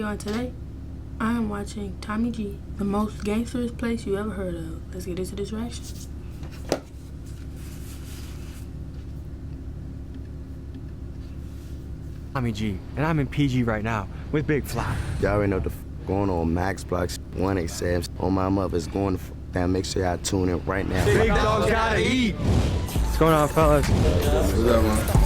video, and today I am watching Tommy G, the most gangsterous place you ever heard of. Let's get into this reaction. Tommy G, and I'm in PG right now with Big Flock. Y'all already know the going on Max Blocks 187 on my mother's going to down. Make sure y'all tune in right now. Big dog gotta eat. What's going on, fellas? What's up, man?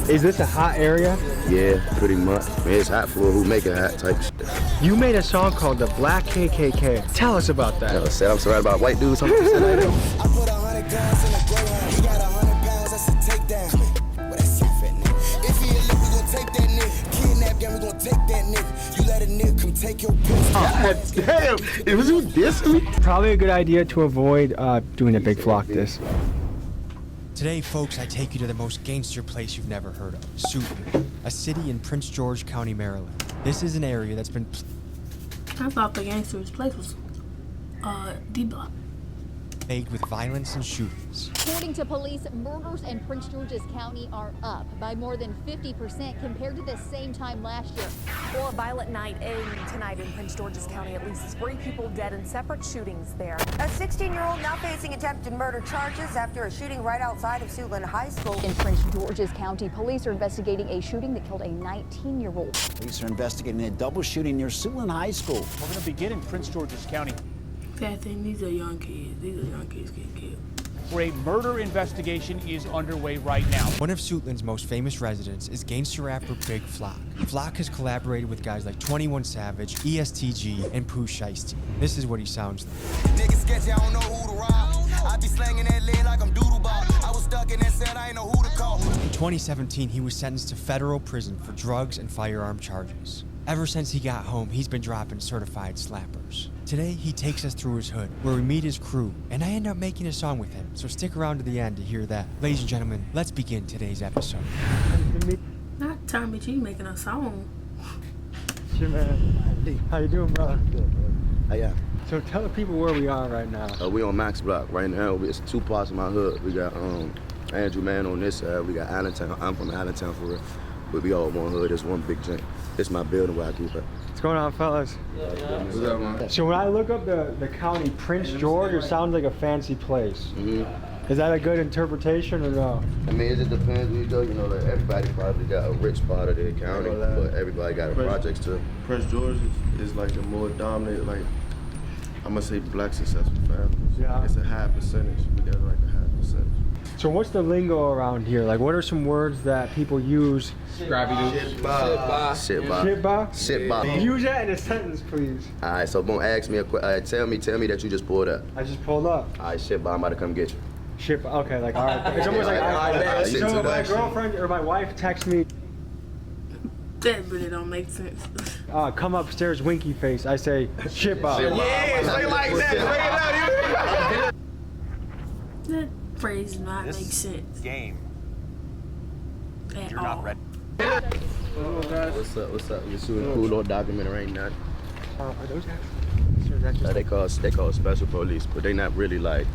Is this a hot area? Yeah, pretty much. Man, it's hot for who make it hot type shit. You made a song called The Black KKK. Tell us about that. I said I'm surrounded by white dudes. Something like that. I put 100 guns in a Greyhound. He got 100 pounds. That's a takedown. Well, that's your fat nigga. If he a lick, we gon' take that nigga. Kidnap gang, we gon' take that nigga. You let a nigga come take your piss. God damn! It was you dissing me? Probably a good idea to avoid doing a Big Flock diss. Today, folks, I take you to the most gangster place you've never heard of, Suitland, a city in Prince George County, Maryland. This is an area that's been I thought the gangster's place was D-Block. plagued with violence and shootings. According to police, murders in Prince George's County are up by more than 50% compared to the same time last year. Well, a violent night tonight in Prince George's County. At least 3 people dead in separate shootings there. A 16-year-old now facing attempted murder charges after a shooting right outside of Suitland High School. In Prince George's County, police are investigating a shooting that killed a 19-year-old. Police are investigating a double shooting near Suitland High School. We're going to begin in Prince George's County, Sad thing, these are young kids. These are young kids getting killed. where a murder investigation is underway right now. One of Suitland's most famous residents is gangster rapper Big Flock. Flock has collaborated with guys like 21 Savage, ESTG, and Pooh Shiesty. This is what he sounds like. Niggas sketchy, I don't know who to rob. I be slanging that lead like I'm doodle ball. I was stuck in that cell, I ain't know who to call. In 2017, he was sentenced to federal prison for drugs and firearm charges. Ever since he got home, he's been dropping certified slappers. Today, he takes us through his hood, where we meet his crew, and I end up making a song with him, so stick around to the end to hear that. Ladies and gentlemen, let's begin today's episode. Not Tommy G making a song. Sure, man. How you doing, brother? Yeah. So tell the people where we are right now. We on Max Block right now. It's 2 parts of my hood. We got Andrew Man on this side. We got Allentown. I'm from Allentown for real. But we all one hood. It's one big joint. It's my building where I keep it. What's going on, fellas? What's up, man? So when I look up the county Prince George, it sounds like a fancy place. Mm-hmm. Is that a good interpretation or no? I mean, it just depends where you go. You know, like everybody probably got a rich part of their county, but everybody got a projects too. Prince George is like the more dominant, like, I'm gonna say black successful families. Yeah. It's a high percentage. We got like a high percentage. So what's the lingo around here? Like, what are some words that people use? Shit ba. Shit ba. Use that in a sentence, please. All right, so don't ask me a question. Tell me that you just pulled up. I just pulled up. All right, shit ba, I'm about to come get you. Shit, okay, like, all right. It's almost like, so my girlfriend or my wife texts me, That really don't make sense. come upstairs, winky face. I say, shit, Bob. Yeah, say like that. That phrase does not make sense. Game. At You're all. not ready. What's up? You're shooting a cool little documentary right now. Are those actually? They call special police, but they not really like.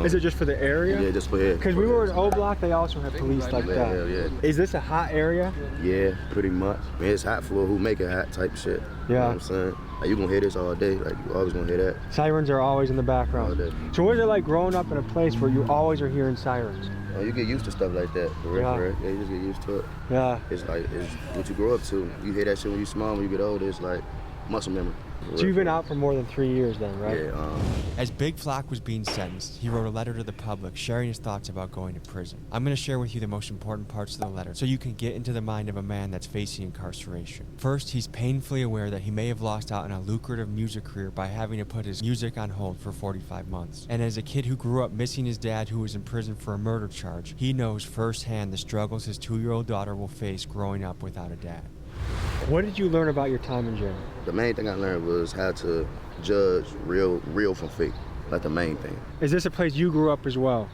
Is it just for the area? Yeah, just for here. Because we were in O Block, they also have police like that. Yeah. Is this a hot area? Yeah, pretty much. Man, it's hot for who make it hot type shit. You know what I'm saying? Like, you gonna hear this all day. Like, you always gonna hear that. Sirens are always in the background. All day. So what is it like growing up in a place where you always are hearing sirens? Oh, you get used to stuff like that. For real, for real. Yeah, you just get used to it. Yeah. It's like, it's what you grow up to. You hear that shit when you small, when you get older, it's like muscle memory. So you've been out for more than 3 years then, right? Yeah. As Big Flock was being sentenced, he wrote a letter to the public sharing his thoughts about going to prison. I'm going to share with you the most important parts of the letter so you can get into the mind of a man that's facing incarceration. First, he's painfully aware that he may have lost out on a lucrative music career by having to put his music on hold for 45 months. And as a kid who grew up missing his dad who was in prison for a murder charge, he knows firsthand the struggles his 2-year-old daughter will face growing up without a dad. What did you learn about your time in jail? The main thing I learned was how to judge real from fake. That's the main thing. Is this a place you grew up as well?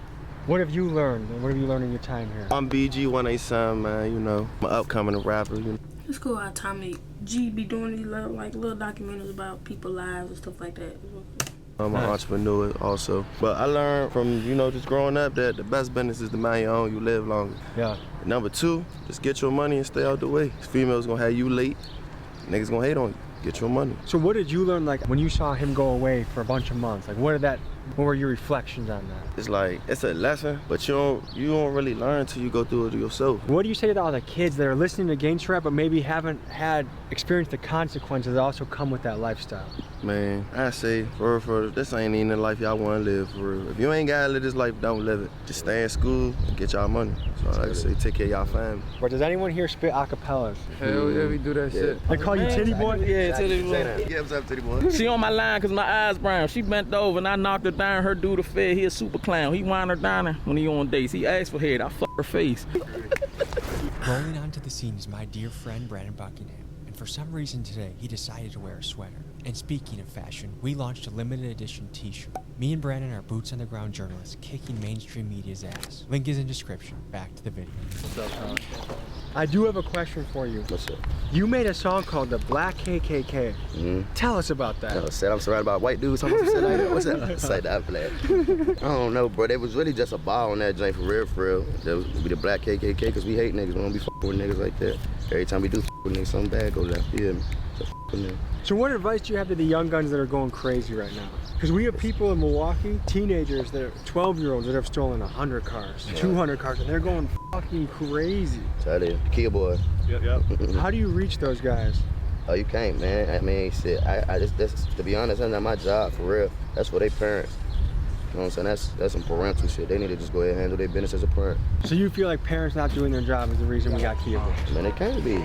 What have you learned? And what have you learned in your time here? I'm BG 187, man. You know, I'm an upcoming rapper. You know. It's cool how Tommy G be doing these little documentaries about people's lives and stuff like that. I'm an entrepreneur also. But I learned from, just growing up that the best business is to mind your own, you live longer. Yeah. And number 2, just get your money and stay out the way. Females gonna have you late, niggas gonna hate on you. Get your money. So what did you learn, like, when you saw him go away for a bunch of months? Like, what were your reflections on that? It's like, it's a lesson, but you don't really learn until you go through it yourself. What do you say to all the kids that are listening to gangster rap but maybe haven't experienced the consequences that also come with that lifestyle? Man, I say, for this ain't even the life y'all want to live, for real. If you ain't got to live this life, don't live it. Just stay in school and get y'all money. So like I say, take care of y'all family. But does anyone here spit acapellas? Hell yeah, we do that shit. They call you Titty Boy? Yeah, Titty Boy. Yeah, what's up, Titty Boy? She on my line because my eyes brown. She bent over and I knocked her down. Her dude fed. He a super clown. He wind her down when he on dates. He asked for head. I fuck her face. Rolling onto the scene is my dear friend Brandon Buckingham. And for some reason today, he decided to wear a sweater. And speaking of fashion, we launched a limited edition t-shirt. Me and Brandon are boots on the ground journalists kicking mainstream media's ass. Link is in description. Back to the video. What's up, Tom? I do have a question for you. What's up? You made a song called The Black KKK. Tell us about that. I said I'm surrounded by white dudes. Some shit like that. What's that? Say that, black. I don't know, bro. It was really just a ball on that joint for real, for real. That was be the Black KKK because we hate niggas. We don't be fucking with niggas like that. Every time we do with niggas, something bad goes down. Yeah, so with them. So what advice do you have to the young guns that are going crazy right now? Because we have people in Milwaukee, teenagers that are 12-year-olds that have stolen 100 cars, 200 cars, and they're going fucking crazy. Tell you, kid boy. Yep. How do you reach those guys? Oh, you can't, man. I mean, shit. I just, to be honest, that's not my job, for real. That's for their parents. You know what I'm saying? That's some parental shit. They need to just go ahead and handle their business as a parent. So you feel like parents not doing their job is the reason we got kids? Man, they can't be.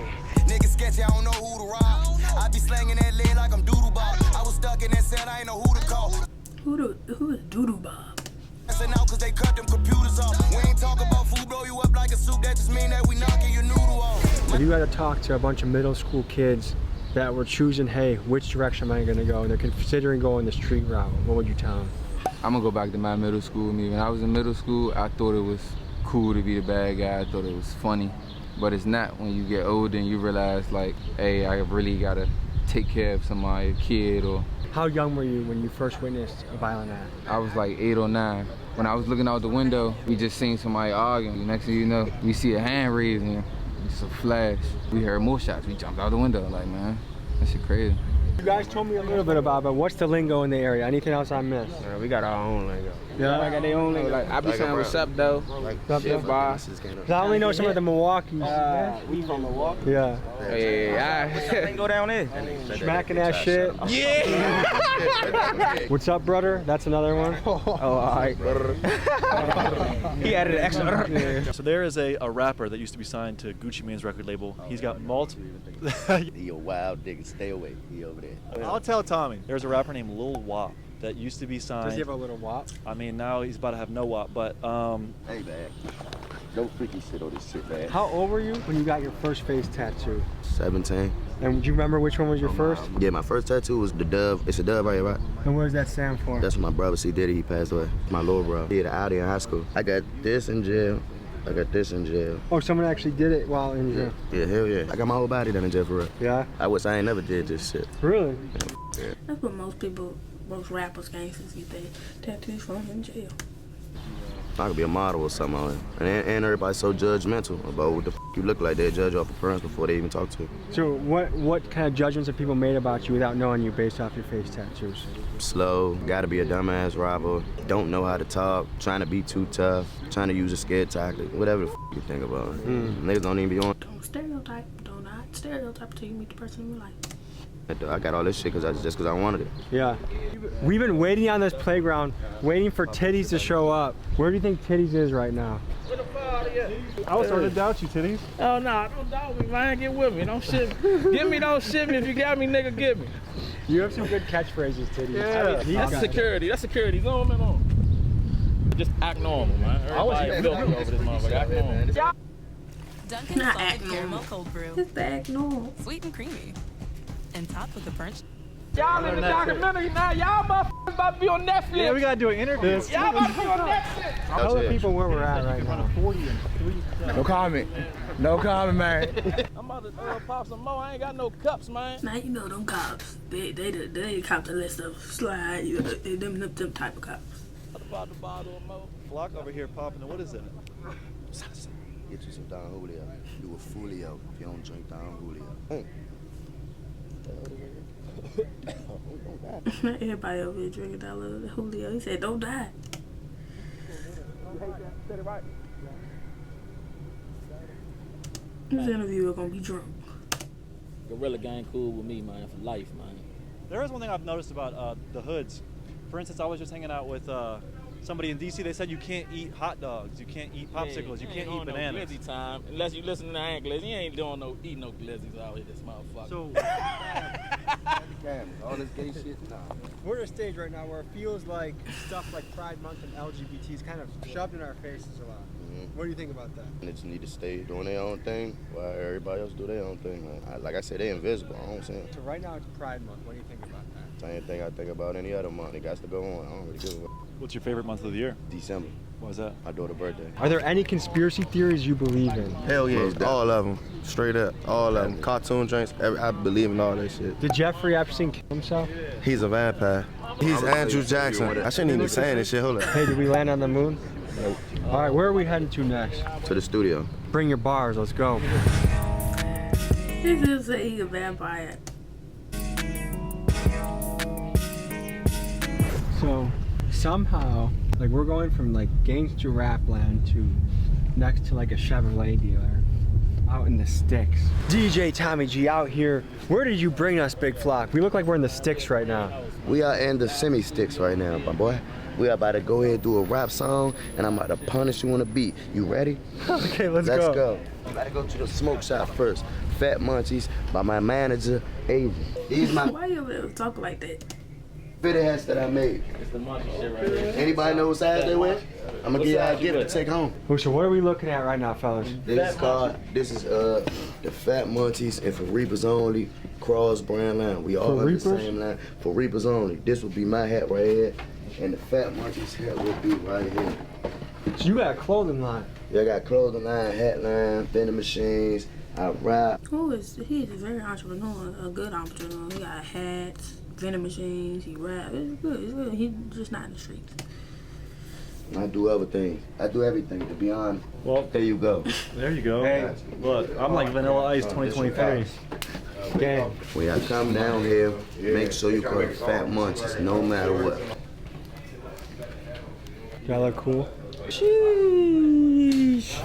Niggas sketchy, I don't know who to rob. I be slanging that lead like I'm Doodle Bob. I was stuck in that cell, I ain't know who to call. Who is Doodle Bob? Out cause they cut them computers off. We ain't talk about food, blow you up like a soup. That just mean that we knocking your noodle off. If you had to talk to a bunch of middle school kids that were choosing, hey, which direction am I gonna go? And they're considering going the street route, what would you tell them? I'm gonna go back to my middle school. When I was in middle school, I thought it was cool to be the bad guy. I thought it was funny. But it's not when you get older and you realize, like, hey, I really gotta take care of somebody, a kid or... How young were you when you first witnessed a violent act? I was like 8 or 9. When I was looking out the window, we just seen somebody arguing. Next thing you know, we see a hand raised and it's a flash. We heard more shots. We jumped out the window. Like, man, that shit crazy. You guys told me a little bit about it, but what's the lingo in the area? Anything else I missed? Yeah, we got our own lingo. Yeah, I got their own lingo. Like, I be saying what's up, though. Shit, boss. I only know some of the Milwaukee's. We from Milwaukee? Yeah. Yeah. Go down there. Smacking that shit. Yeah. What's up, brother? That's another one. Oh, all right. He added an extra. So there is a rapper that used to be signed to Gucci Mane's record label. He's got multiple. He a wild nigga. Stay away. He over there. I'll tell Tommy. There's a rapper named Lil Wop that used to be signed. Does he have a little wop? I mean, now he's about to have no wop, but Hey, man. No freaky shit on this shit, man. How old were you when you got your first face tattoo? 17. And do you remember which one was your first? Yeah, my first tattoo was the dove. It's a dove right here, right? And what does that stand for? That's my brother, C. Diddy. He passed away. My little bro. He had an Audi in high school. I got this in jail. I got this in jail. Oh, someone actually did it while in jail? Yeah, hell yeah. I got my whole body done in jail for real. Yeah? I wish I ain't never did this shit. Really? Yeah. That's what most rappers, gangsters get their tattoos from in jail. I could be a model or something on it. And everybody's so judgmental about what the you look like. They judge off appearance before they even talk to you. So what kind of judgments have people made about you without knowing you based off your face tattoos? Slow, gotta be a dumbass robber, don't know how to talk, trying to be too tough, trying to use a scared tactic, whatever the you think about it. Niggas don't even be on. Don't stereotype. Do not stereotype until you meet the person in real life. I got all this shit just because I wanted it. Yeah. We've been waiting on this playground, waiting for Titties to show up. Where do you think Titties is right now? I was starting to doubt you, Titties. Oh, no, don't doubt me, man. Get with me. Don't shit me. Give me, don't shit me. If you got me, nigga, give me. You have some good catchphrases, Titties. Yeah, that's security. That's security. Zoom in on. Just act normal, man. Everybody filthy over this motherfucker. Act normal. Dunkin' salted caramel cold brew. It's the act normal. Sweet and creamy. And topped with a French. Y'all in the documentary now. Y'all motherfuckers about to be on Netflix. Yeah, we gotta do an interview. Y'all about to be on Netflix. Tell the people where we're at right now. No comment. No comment, man. I'm about to pop some more. I ain't got no cups, man. Now you know them cops. They the cops that let stuff slide. Them type of cops. About the bottle of mo. Flock over here popping. What is that? Get you some Don Julio. You a Fulio if you don't drink Don Julio. Everybody over here drinking that little Julio. He said, "Don't die." You hate that? Said it right. This interviewer gonna be drunk. Gorilla Gang cool with me, man, for life, man. There is one thing I've noticed about the hoods. For instance, I was just hanging out with somebody in DC. They said you can't eat hot dogs, you can't eat popsicles, you can't eat bananas. No glizzy time, unless you listen to Aunt Glizzy. You ain't eating no glizzies out here, this motherfucker. So, all this gay shit, nah. We're at a stage right now where it feels like stuff like Pride Month and LGBT is kind of shoved in our faces a lot. What do you think about that? They just need to stay doing their own thing while everybody else do their own thing, man. Like I said, they're invisible. I don't see them. So right now it's Pride Month. What do you think about that? Same thing I think about any other month. It got to go on. I don't really give a fuck. What's your favorite month of the year? December. Why is that? My daughter's birthday. Are there any conspiracy theories you believe in? Hell yeah, all of them. Straight up, all of them. Cartoon drinks, I believe in all that shit. Did Jeffrey Epstein kill himself? He's a vampire. He's Andrew Jackson. I shouldn't even be saying this shit, hold up. Hey, did we land on the moon? Nope. All right, where are we heading to next? To the studio. Bring your bars, let's go. He just said he's a vampire. So somehow, like we're going from like gangster rap land to next to like a Chevrolet dealer out in the sticks. DJ Tommy G out here. Where did you bring us, Big Flock? We look like we're in the sticks right now. We are in the semi-sticks right now, my boy. We are about to go ahead and do a rap song, and I'm about to punish you on the beat. You ready? Okay, let's go. Let's go. I'm about to go to the smoke shop first. Fat Munchies by my manager, Avery. He's my Why you ever talk like that? fitted hats that I made. It's the monkey shit right there. Anybody know what size they wear? I'm gonna give y'all a gift to take home. So what are we looking at right now, fellas? This is the Fat Munchies and for Reapers only cross brand line. We all under the same line. For Reapers only. This will be my hat right here, and the Fat Munchies hat will be right here. So you got a clothing line? Yeah, I got clothing line, hat line, vending machines. I rap. He's a very entrepreneur, a good entrepreneur. He got hats, vending machines, he rap. It's good. He's just not in the streets. I do other things. I do everything, to be honest. Well, there you go. There you go. Hey. Look, I'm like Vanilla Ice 2023. Okay. When I come down here, make sure you call it Fat Munchies, no matter what. Y'all look cool. Sheesh.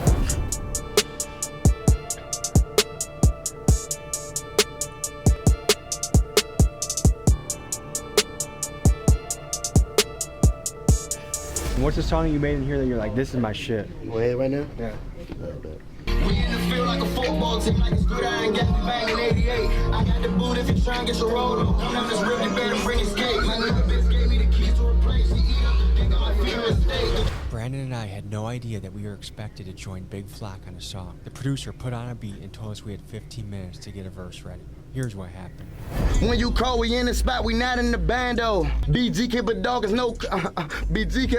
What's the song you made in here that you're like, this is my shit? Go ahead right now? Yeah. We in the field like a football team, like it's good. I ain't got me banging 88. I got the boot if you try and get your roll on. Come on, this really better bring escape. My nigga bitch gave me the keys to replace the eater. They got my fear estate. Brandon and I had no idea that we were expected to join Big Flock on a song. The producer put on a beat and told us we had 15 minutes to get a verse ready. Here's what happened. When you call, we in the spot, we not in the bando. BG keep a dog is no BG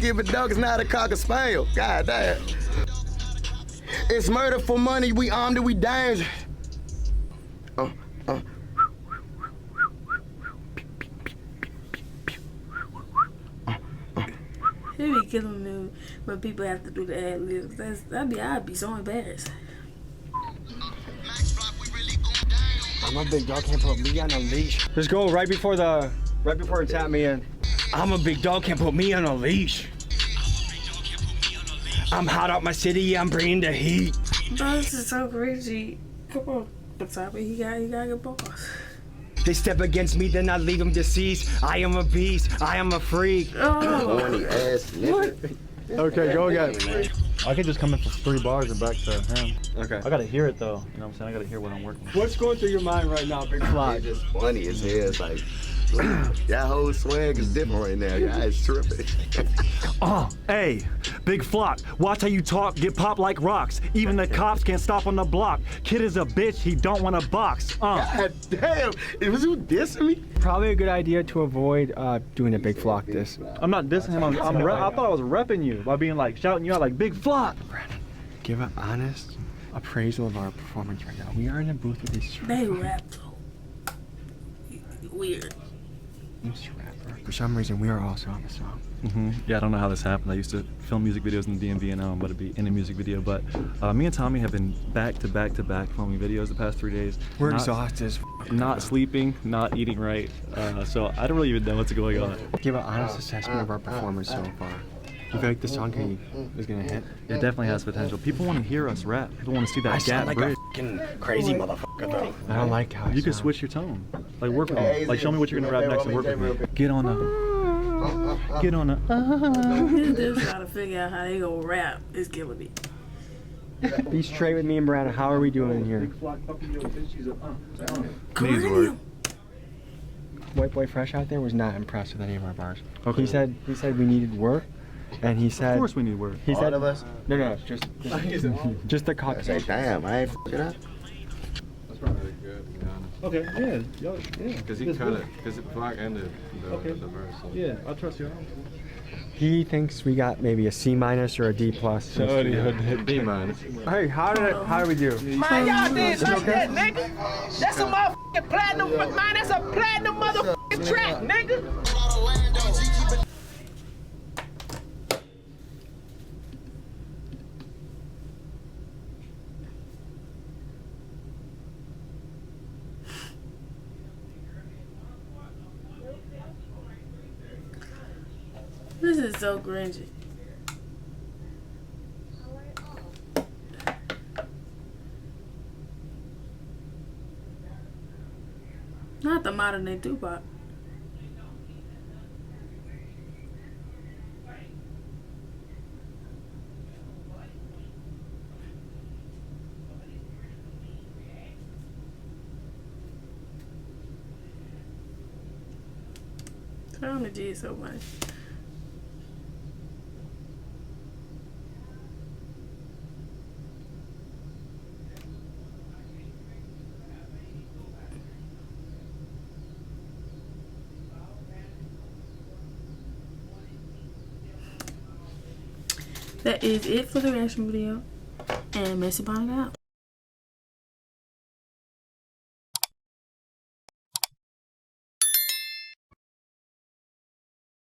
keep a dog is not a cocker spaniel. God damn. It's murder for money, we armed and we dangerous. He be killing me when people have to do the ad libs. I'd be so embarrassed. I'm a big dog, can't put me on a leash. Just go right before it tap me in. I'm a big dog, can't put me on a leash. I'm hot out my city, I'm bringing the heat. Bro, this is so crazy. Come on, Batapa, he got a good boss. They step against me, then I leave them deceased. I am a beast, I am a freak. Oh. Horny ass nigga. Okay, go again. I could just come in for 3 bars and back to him. Okay. I gotta hear it though. You know what I'm saying? I gotta hear what I'm working with. What's going through your mind right now, Big Flock? It's just funny as hell. It's like, That whole swag is different right now. Y'all is tripping. Hey, Big Flock, watch how you talk, get popped like rocks. Even the cops can't stop on the block. Kid is a bitch, he don't want to box. God damn, was you dissing me? Probably a good idea to avoid doing a Big Flock diss. I'm not dissing him. I thought I was repping you by being like shouting you out like Big Flock. Brandon, give an honest appraisal of our performance right now. We are in the booth with these. They rap though. Weird. For some reason, we are also on the song. Yeah, I don't know how this happened. I used to film music videos in the DMV, and now I'm about to be in a music video. But me and Tommy have been back to back to back filming videos the past 3 days. We're exhausted. Not sleeping, not eating right. So I don't really even know what's going on. Give an honest assessment of our performance so far. You feel like the song is gonna hit? It definitely has potential. People want to hear us rap. People want to see that I gap sound like bridge. a fucking crazy motherfucker though. I don't like how You can switch your tone. Like work with me. Like show me what you're gonna rap next and work with me. Get on the. Get on the. They're trying to figure out how they gonna rap. It's killing me. Be straight with me and Brandon. How are we doing here? Needs work. White Boy Fresh out there was not impressed with any of our bars. Okay. He said we needed work, and he said. Of course we need work. He said, All of us? No, just the cock. I say, damn, I ain't fucking up. That's probably good, to be honest. Okay, yeah, yeah. Because he cut it, because Flock ended the verse. So. Yeah, I trust you. He thinks we got maybe a C- or a D+. So B-. Hey, how did we do? Man, y'all did like that, nigga. That's a motherfucking platinum, man. That's a platinum motherfucking track, nigga. This is so cringy. Not the modern day Tupac. Turn the G so much. That is it for the reaction video, and Messy Bonnet out.